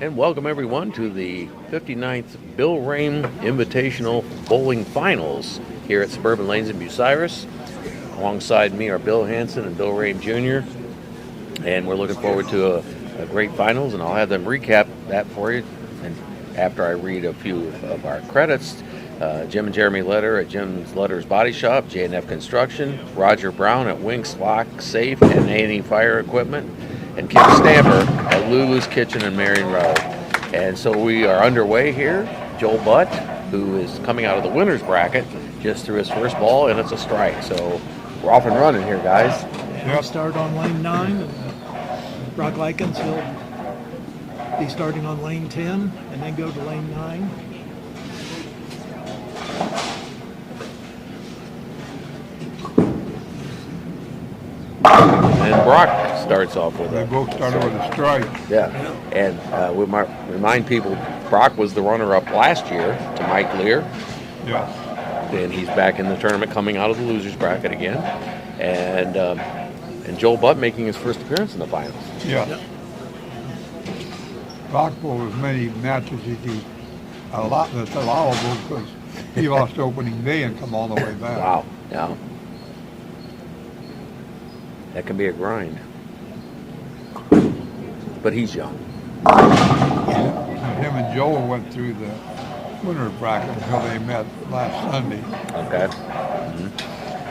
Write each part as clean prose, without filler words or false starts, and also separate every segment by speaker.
Speaker 1: And welcome everyone to the 59th Bill Rahm Invitational Bowling Finals here at Suburban Lanes in Bucyrus. Alongside me are Bill Hansen and Bill Rahm Jr. And we're looking forward to a great finals, and I'll have them recap that for you. And after I read a few of our credits, Jim and Jeremy Letter at Jim's Letter's Body Shop, J&F Construction, Roger Brown at Winks Lock, Safe, and A&E Fire Equipment, and Kim Stamper at Lulu's Kitchen in Marion Road. And so we are underway here. Joel Butt, who is coming out of the winner's bracket, just threw his first ball, and it's a strike. So we're off and running here, guys.
Speaker 2: We'll start on lane 9. And Brock Lykens, he'll be starting on lane 10 and then go to lane 9.
Speaker 1: And Brock starts off with
Speaker 3: They both started with a strike.
Speaker 1: Yeah, and we might remind people, Brock was the runner-up last year to Mike Lear.
Speaker 3: Yeah.
Speaker 1: And he's back in the tournament coming out of the loser's bracket again. And Joel Butt making his first appearance in the finals.
Speaker 3: Yeah. Brock bowled as many matches as he that's allowable because he lost opening day and come all the way back.
Speaker 1: Wow, yeah. That can be a grind. But he's young.
Speaker 3: Him and Joel went through the winner's bracket until they met last Sunday.
Speaker 1: Okay.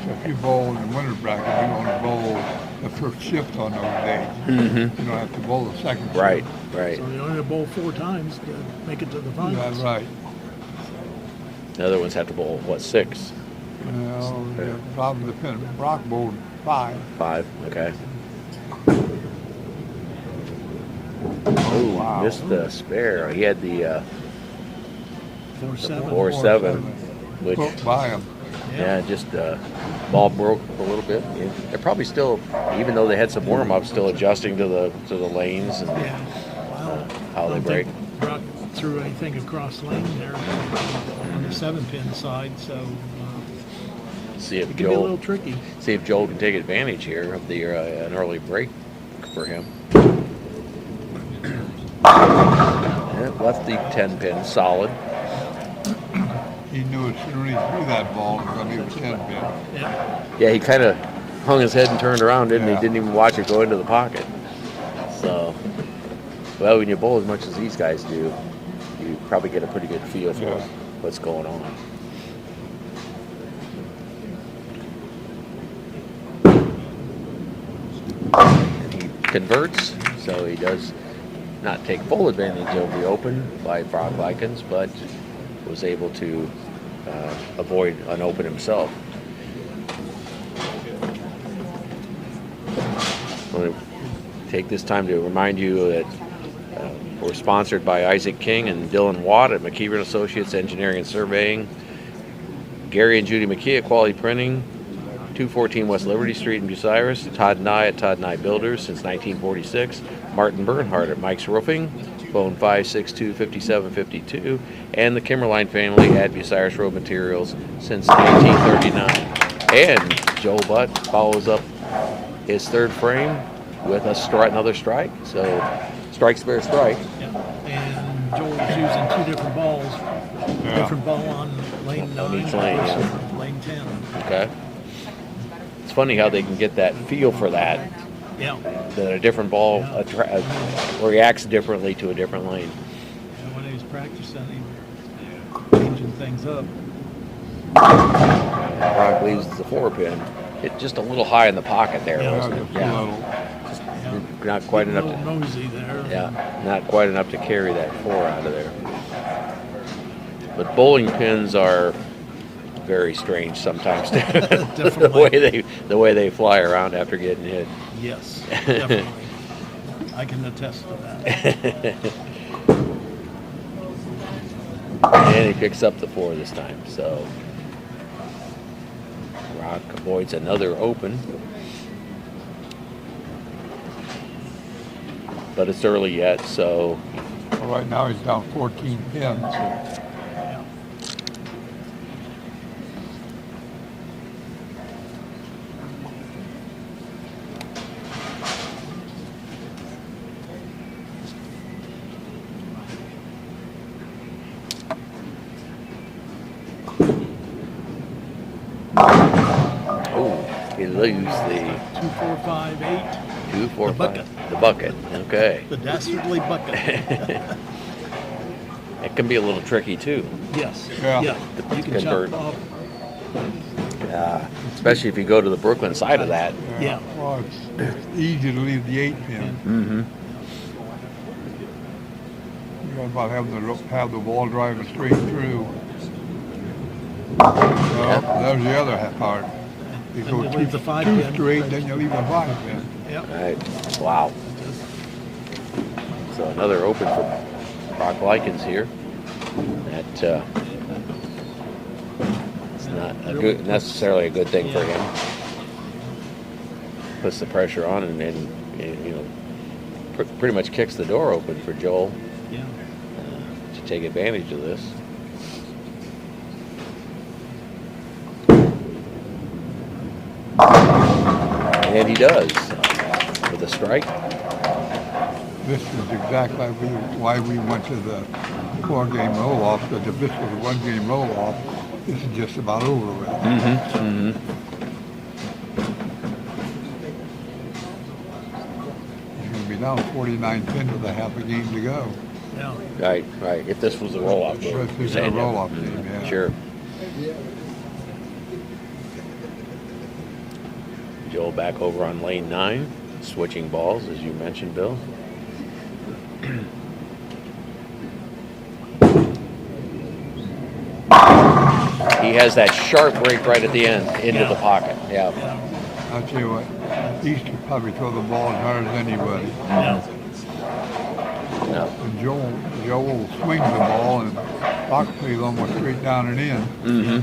Speaker 3: So if you bowl in the winner's bracket, you want to bowl the first shift on those days.
Speaker 1: Mm-hmm.
Speaker 3: You don't have to bowl the second shift.
Speaker 1: Right.
Speaker 2: So you only have to bowl 4 times to make it to the finals.
Speaker 3: That's right.
Speaker 1: The other ones have to bowl, 6?
Speaker 3: Well, the problem depends. Brock bowled 5.
Speaker 1: 5, okay. Oh,
Speaker 3: wow.
Speaker 1: Missed the spare. He had the
Speaker 2: 4-7.
Speaker 1: 4-7, which,
Speaker 3: Booked by him.
Speaker 1: yeah, just ball broke a little bit. They're probably still, even though they had some warm-ups, still adjusting to the lanes and how they break.
Speaker 2: Brock threw anything across lane there on the 7-pin side, so
Speaker 1: See
Speaker 2: it
Speaker 1: if
Speaker 2: can be a little
Speaker 1: Joel,
Speaker 2: tricky.
Speaker 1: see if Joel can take advantage here of the an early break for him. And left the 10-pin solid.
Speaker 3: He knew as soon as he threw that ball, it was going to be a 10-pin.
Speaker 2: Yeah.
Speaker 1: Yeah, he kind of hung his head and turned around, didn't he?
Speaker 3: Yeah.
Speaker 1: Didn't even watch it go into the pocket. So, well, when you bowl as much as these guys do, you probably get a pretty good feel for
Speaker 3: Yeah.
Speaker 1: what's going on. And he converts, so he does not take full advantage of the open by Brock Lykens, but was able to avoid an open himself. I want to take this time to remind you that we're sponsored by Isaac King and Dylan Watt at McKeever & Associates Engineering and Surveying, Gary and Judy McKee at Quality Printing, 214 West Liberty Street in Bucyrus, Todd Nye at Todd Nye Builders since 1946, Martin Bernhardt at Mike's Roofing, phone 562-5752, and the Kimmerline family at Bucyrus Road Materials since 1939. And Joel Butt follows up his third frame with another strike. So strike, spare, strike.
Speaker 2: Yeah. And Joel was using 2 different balls.
Speaker 3: Yeah.
Speaker 2: Different ball on lane 9
Speaker 1: each lane,
Speaker 2: versus lane 10.
Speaker 1: Okay. It's funny how they can get that feel for that.
Speaker 2: Yeah.
Speaker 1: That a different ball reacts differently to a different lane.
Speaker 2: And when he was practicing, he was changing things up.
Speaker 1: Brock leaves the 4-pin. It just a little high in the pocket there,
Speaker 2: Yeah,
Speaker 1: wasn't it?
Speaker 3: just a little.
Speaker 2: Yeah.
Speaker 1: Not quite
Speaker 2: A
Speaker 1: enough
Speaker 2: little
Speaker 1: to,
Speaker 2: nosy there.
Speaker 1: yeah, not quite enough to carry that 4 out of there. But bowling pins are very strange sometimes.
Speaker 2: Definitely.
Speaker 1: the way they fly around after getting hit.
Speaker 2: Yes, definitely. I can attest to that.
Speaker 1: And he picks up the 4 this time. So Brock avoids another open. But it's early yet, so
Speaker 3: Well, right now he's down 14 pins.
Speaker 2: Yeah.
Speaker 1: They'll use the
Speaker 2: 2458,
Speaker 1: 245.
Speaker 2: bucket.
Speaker 1: The bucket. Okay.
Speaker 2: the dastardly bucket.
Speaker 1: It can be a little tricky too.
Speaker 2: Yes.
Speaker 3: Yeah.
Speaker 2: You can
Speaker 1: Convert.
Speaker 2: chop off.
Speaker 1: Especially if you go to the Brooklyn side of that.
Speaker 2: Yeah.
Speaker 3: Well, it's easy to leave the 8-pin.
Speaker 1: Mm-hmm.
Speaker 3: You got about have the ball driving straight through. Well, there's the other part. You go
Speaker 2: you
Speaker 3: two,
Speaker 2: leave the
Speaker 3: two
Speaker 2: 5-pin.
Speaker 3: straight, then you leave a 5-pin.
Speaker 2: Yep.
Speaker 1: Right. Wow. So another open for Brock Lykens here. That it's not necessarily a good thing for him. Puts the pressure on and you know, pretty much kicks the door open for Joel
Speaker 2: Yeah.
Speaker 1: to take advantage of this. And he does with a strike.
Speaker 3: This is exactly why we went to the 4-game roll-off, because if this was a 1-game roll-off, this is just about over with.
Speaker 1: Mm-hmm.
Speaker 3: He's going to be down 49 pins with a half a game to go.
Speaker 2: Yeah.
Speaker 1: Right. If this was a roll-off game.
Speaker 3: If this
Speaker 1: you're
Speaker 3: is a
Speaker 1: saying.
Speaker 3: roll-off game, yeah.
Speaker 1: Sure. Joel back over on lane 9, switching balls, as you mentioned, Bill. He has that sharp break right at the end into the pocket. Yeah.
Speaker 3: I'll tell you what, he could probably throw the ball as hard as anybody.
Speaker 2: Yeah.
Speaker 1: No.
Speaker 3: And Joel swings the ball, and Bach plays almost straight down and in.
Speaker 1: Mm-hmm.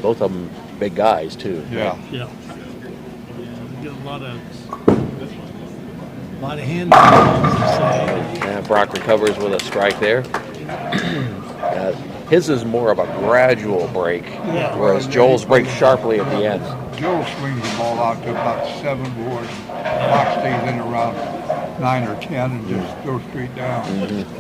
Speaker 1: Both of them big guys too.
Speaker 3: Yeah.
Speaker 2: Yeah. We get a lot of hand balls, they say.
Speaker 1: And Brock recovers with a strike there. His is more of a gradual break, whereas Joel's breaks sharply at the end.
Speaker 3: Joel swings the ball out to about 7 boards. Bach stays in around 9 or 10 and just goes straight down.
Speaker 1: Mm-hmm.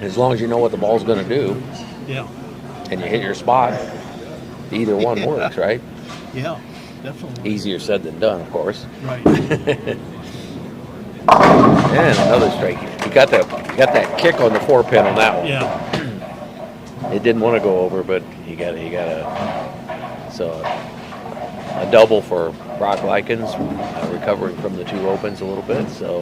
Speaker 1: As long as you know what the ball's going to do,
Speaker 2: Yeah.
Speaker 1: and you hit your spot, either one works, right?
Speaker 2: Yeah. Definitely.
Speaker 1: Easier said than done, of course.
Speaker 2: Right.
Speaker 1: And another strike. He got that kick on the 4-pin on that one.
Speaker 2: Yeah.
Speaker 1: It didn't want to go over, but he got a double for Brock Lykens, recovering from the 2 opens a little bit. So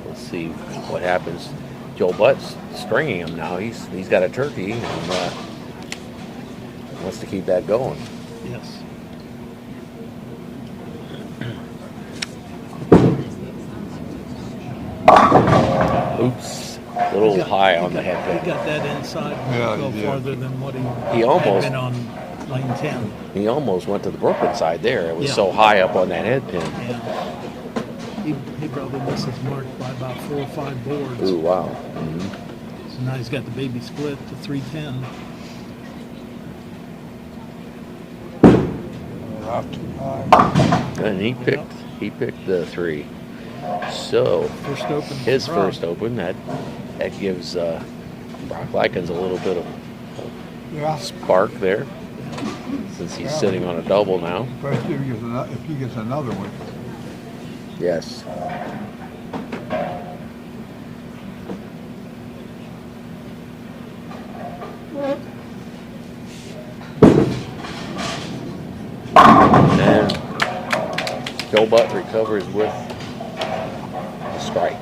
Speaker 1: let's see what happens. Joel Butt's stringing him now. He's got a turkey and wants to keep that going.
Speaker 2: Yes.
Speaker 1: Oops, a little high on the head
Speaker 2: He
Speaker 1: pin.
Speaker 2: got that inside
Speaker 3: Yeah,
Speaker 2: a little
Speaker 3: he did.
Speaker 2: farther than what he
Speaker 1: almost-
Speaker 2: had been on lane 10.
Speaker 1: He almost went to the Brooklyn side there. It was
Speaker 2: Yeah.
Speaker 1: so high up on that head pin.
Speaker 2: Yeah. He probably missed his mark by about 4 or 5 boards.
Speaker 1: Ooh, wow. Mhm.
Speaker 2: So now he's got the baby split to 310.
Speaker 3: Not too high.
Speaker 1: And he picked the 3. So
Speaker 2: First open.
Speaker 1: his
Speaker 2: for Brock.
Speaker 1: first open, that gives Brock Lykens a little bit of
Speaker 3: Yeah,
Speaker 1: spark there, since he's sitting on a double now.
Speaker 3: especially if he gets another one.
Speaker 1: Yes. And Joe Butt recovers with a strike.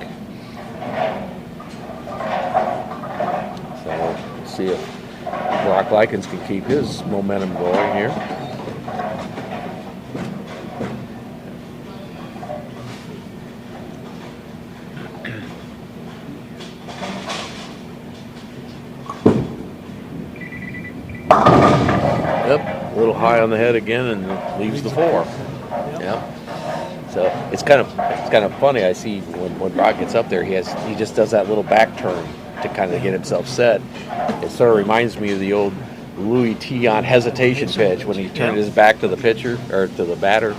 Speaker 1: So let's see if Brock Lykens can keep his momentum going here. Yep, a little high on the head again, and leaves the 4. Yep. So it's kind of funny. I see when Brock gets up there, he just does that little back turn to kind of get himself set. It sort of reminds me of the old Louis Tion hesitation pitch when he turned his back to the pitcher or to the batter.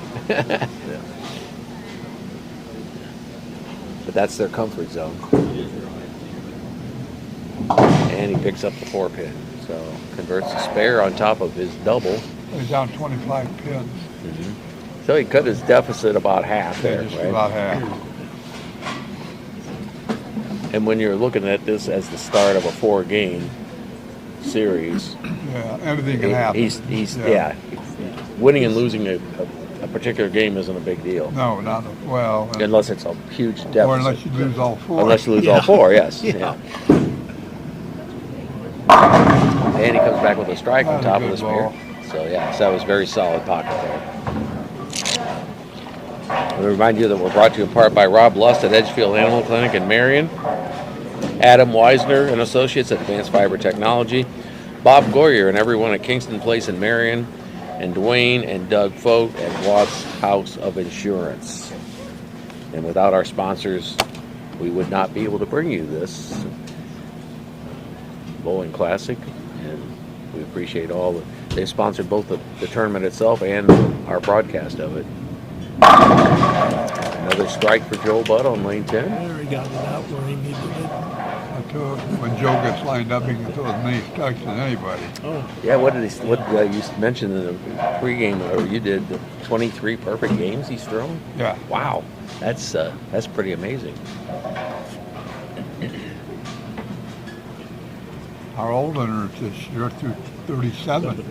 Speaker 1: that's their comfort zone. And he picks up the 4-pin. So converts the spare on top of his double.
Speaker 3: He's down 25 pins.
Speaker 1: So he cut his deficit about half there,
Speaker 3: Just
Speaker 1: right?
Speaker 3: about half.
Speaker 1: And when you're looking at this as the start of a 4-game series,
Speaker 3: Yeah, anything can happen.
Speaker 1: He's winning and losing a particular game isn't a big deal.
Speaker 3: No, not well.
Speaker 1: Unless it's a huge deficit.
Speaker 3: Or unless you lose all 4.
Speaker 1: Unless you lose all 4, yes.
Speaker 2: Yeah.
Speaker 1: And he comes back with a strike on
Speaker 3: That's a
Speaker 1: top of
Speaker 3: good
Speaker 1: the spear.
Speaker 3: ball.
Speaker 1: So yeah, so that was very solid pocket there. I remind you that we're brought to you in part by Rob Lust at Edgefield Animal Clinic in Marion, Adam Weisner and Associates at Advanced Fiber Technology, Bob Goyer and everyone at Kingston Place in Marion, and Dwayne and Doug Fote at Watts House of Insurance. And without our sponsors, we would not be able to bring you this bowling classic, and we appreciate all that. They sponsored both the tournament itself and our broadcast of it. Another strike for Joel Budd on lane 10.
Speaker 2: There, he got it out where he needed it.
Speaker 3: When Joe gets lined up, he can throw as many strikes as anybody.
Speaker 2: Oh,
Speaker 1: Yeah, what did you mentioned in the pregame, or you did, the 23 perfect games he's thrown?
Speaker 3: Yeah.
Speaker 1: Wow, that's pretty amazing.
Speaker 3: Our olderners this year through 37.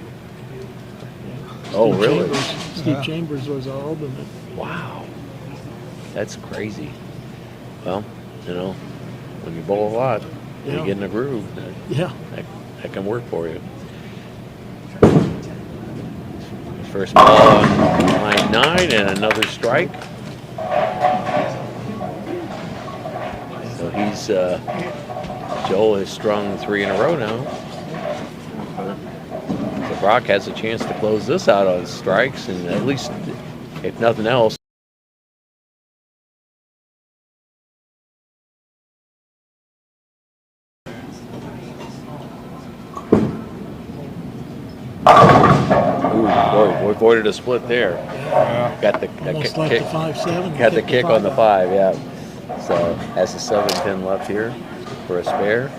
Speaker 1: Oh,
Speaker 2: Steve
Speaker 1: really?
Speaker 2: Chambers, Steve
Speaker 3: Yeah.
Speaker 2: Chambers was our ultimate.
Speaker 1: Wow, that's crazy. Well, when you bowl a lot, you
Speaker 2: Yeah.
Speaker 1: get in a groove.
Speaker 2: Yeah.
Speaker 1: That can work for you. First ball on line 9 and another strike. So he's Joel has strung 3 in a row now. So Brock has a chance to close this out on strikes, and at least, if nothing else, we avoided a split there.
Speaker 3: Yeah.
Speaker 1: Got the
Speaker 2: Almost left
Speaker 1: kick.
Speaker 2: the 5-7.
Speaker 1: Got the kick on the 5, yeah. So has the 7-pin left here for a spare.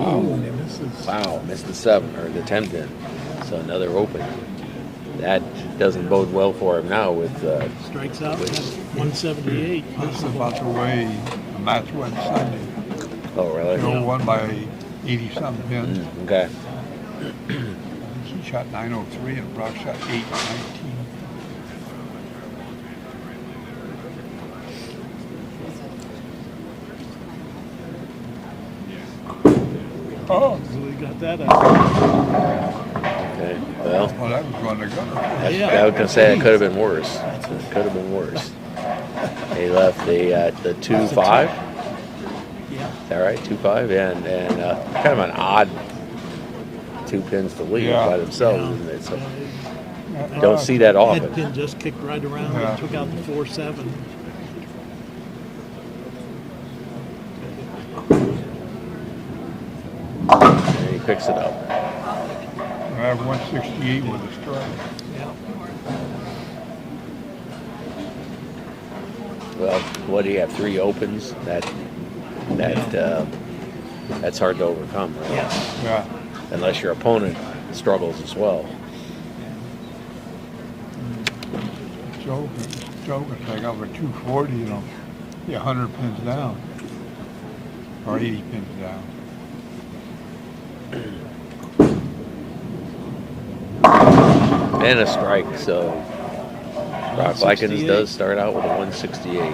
Speaker 2: Oh, and he misses.
Speaker 1: Wow, missed the 7 or the 10-pin. So another open. That doesn't bode well for him now with
Speaker 2: Strikes out at 178.
Speaker 3: That's about the way the match went Sunday.
Speaker 1: oh really?
Speaker 3: Joe won by 80-something pins.
Speaker 1: Okay.
Speaker 3: He shot 903 and Brock shot 819. Oh,
Speaker 2: So we got that out.
Speaker 1: Okay. Well,
Speaker 3: well, that was going to go.
Speaker 2: Yeah.
Speaker 1: I was gonna say it could have been worse. It could have been worse. He left the 2-5.
Speaker 2: Yeah.
Speaker 1: Is that right? 2-5, and kind of an odd 2 pins to lead
Speaker 3: Yeah.
Speaker 1: by themselves,
Speaker 2: Yeah.
Speaker 1: isn't it? So
Speaker 3: Yeah.
Speaker 1: don't see that
Speaker 2: Head
Speaker 1: often.
Speaker 2: pin just kicked right around
Speaker 3: Yeah.
Speaker 2: and took out the 4-7.
Speaker 1: And he picks it up.
Speaker 3: I have 168 with a strike.
Speaker 2: Yeah.
Speaker 1: Well, what do you have? 3 opens? That's hard to overcome, right?
Speaker 2: Yeah.
Speaker 3: Yeah.
Speaker 1: Unless your opponent struggles as well.
Speaker 3: Joe can take over 240, be 100 pins down. Or 80 pins down.
Speaker 1: And a strike, so Brock Lykens
Speaker 2: 168.
Speaker 1: does start out with a 168.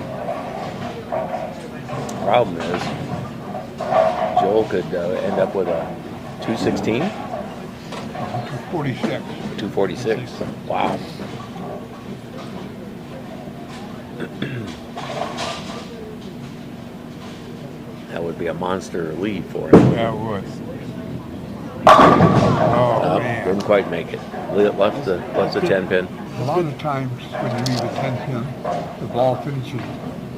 Speaker 1: Problem is, Joel could end up with a 216,
Speaker 3: 246.
Speaker 1: 246. Wow. That would be a monster lead for him.
Speaker 3: Yeah, it would. Oh, man.
Speaker 1: Didn't quite make it. Left the 10 pin.
Speaker 3: A lot of times when you leave a 10-pin, the ball finishes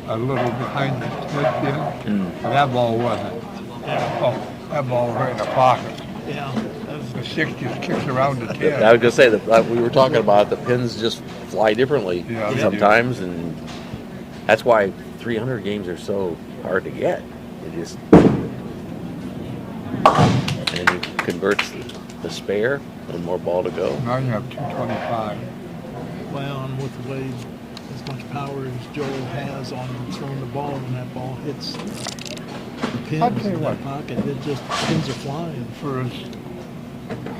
Speaker 3: a little behind the head pin, and that ball wasn't.
Speaker 2: Yeah,
Speaker 3: Oh, that ball was right in the pocket.
Speaker 2: yeah. That was,
Speaker 3: The 6 just kicks around the
Speaker 1: I
Speaker 3: 10.
Speaker 1: was gonna say that we were talking about the pins just fly differently
Speaker 3: Yeah, they
Speaker 1: sometimes, and that's why 300 games are so hard to get. It just and he converts the spare, one more ball to go.
Speaker 3: Now you have 225.
Speaker 2: well, and with the way as much power as Joel has on throwing the ball, when that ball hits the pins
Speaker 3: I'll tell you
Speaker 2: in that
Speaker 3: what.
Speaker 2: pocket, it just pins are flying.
Speaker 3: For as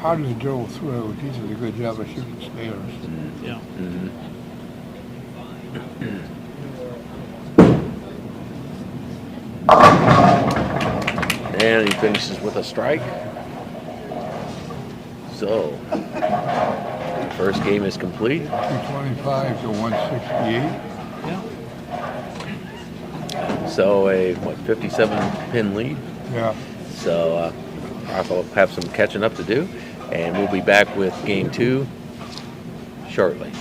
Speaker 3: hard as Joe threw, he did a good job of shooting spares.
Speaker 2: Yeah.
Speaker 1: And he finishes with a strike. So, first game is complete.
Speaker 3: 225 to 168.
Speaker 2: Yeah.
Speaker 1: So a 57 pin lead.
Speaker 3: Yeah.
Speaker 1: So I'll have some catching up to do, and we'll be back with game 2 shortly.